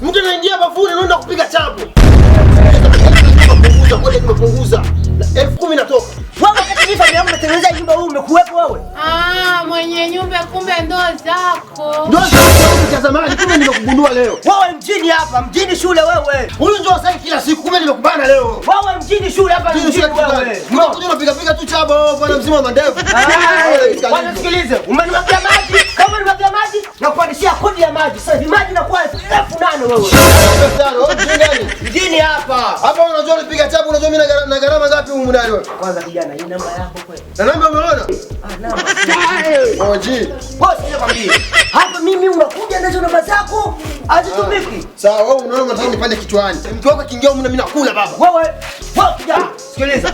Mtu anaingia bafuni anaenda kupiga chapo. Punguza. 10,000 natoka. Wewe wakati hivi familia umetengeneza nyumba huu umekuwepo wewe? Mwenye nyumba kumbe ndo zako. Ndo zako za zamani kumbe nimekugundua leo. Wewe mjini hapa, mjini shule wewe. Huyu ndio sasa kila siku kumbe nimekubana leo. Wewe mjini shule hapa mjini wewe. Unakuja unapiga piga tu chapo bwana mzima wa mandevu. Bwana sikilize, umenimwagia maji, kama nimwagia maji na kuanishia kodi ya maji. Sasa hivi maji inakuwa 8,000 wewe. Wewe mjini gani? Mjini hapa. Hapa unajua unapiga chapo unajua mimi na gharama ngapi huko ndani wewe? Kwanza kijana, hii namba yako kweli? Na namba umeona? Namba. Oji. Boss nikwambie. Hapa mimi unakuja nazo namba zako hazitumiki. Sawa, wewe unaona unataka nipande kichwani. Mtu wako kiingia mimi nakula baba. Wewe kijana, sikiliza.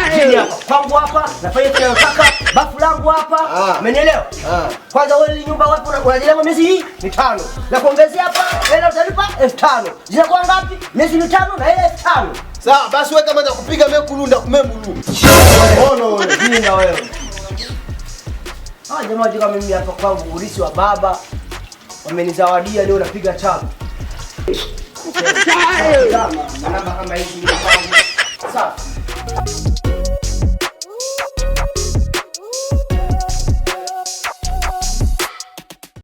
Mjini hapa. Kwangu hapa nafanya kile nataka. Bafu langu hapa. Umenielewa? Kwanza wewe ile nyumba wapi unajenga miezi hii mitano. Na kuongezea hapa hela utalipa 5,000. Zinakuwa ngapi? Miezi mitano na ile 5,000. Sawa, basi wewe kama kupiga mekulunda kumembulu. Ono wewe, jinga wewe. Jamaa jika mimi hapa kwangu urisi wa baba wamenizawadia leo napiga chapo. Namba kama hizi ni kwangu. Sawa.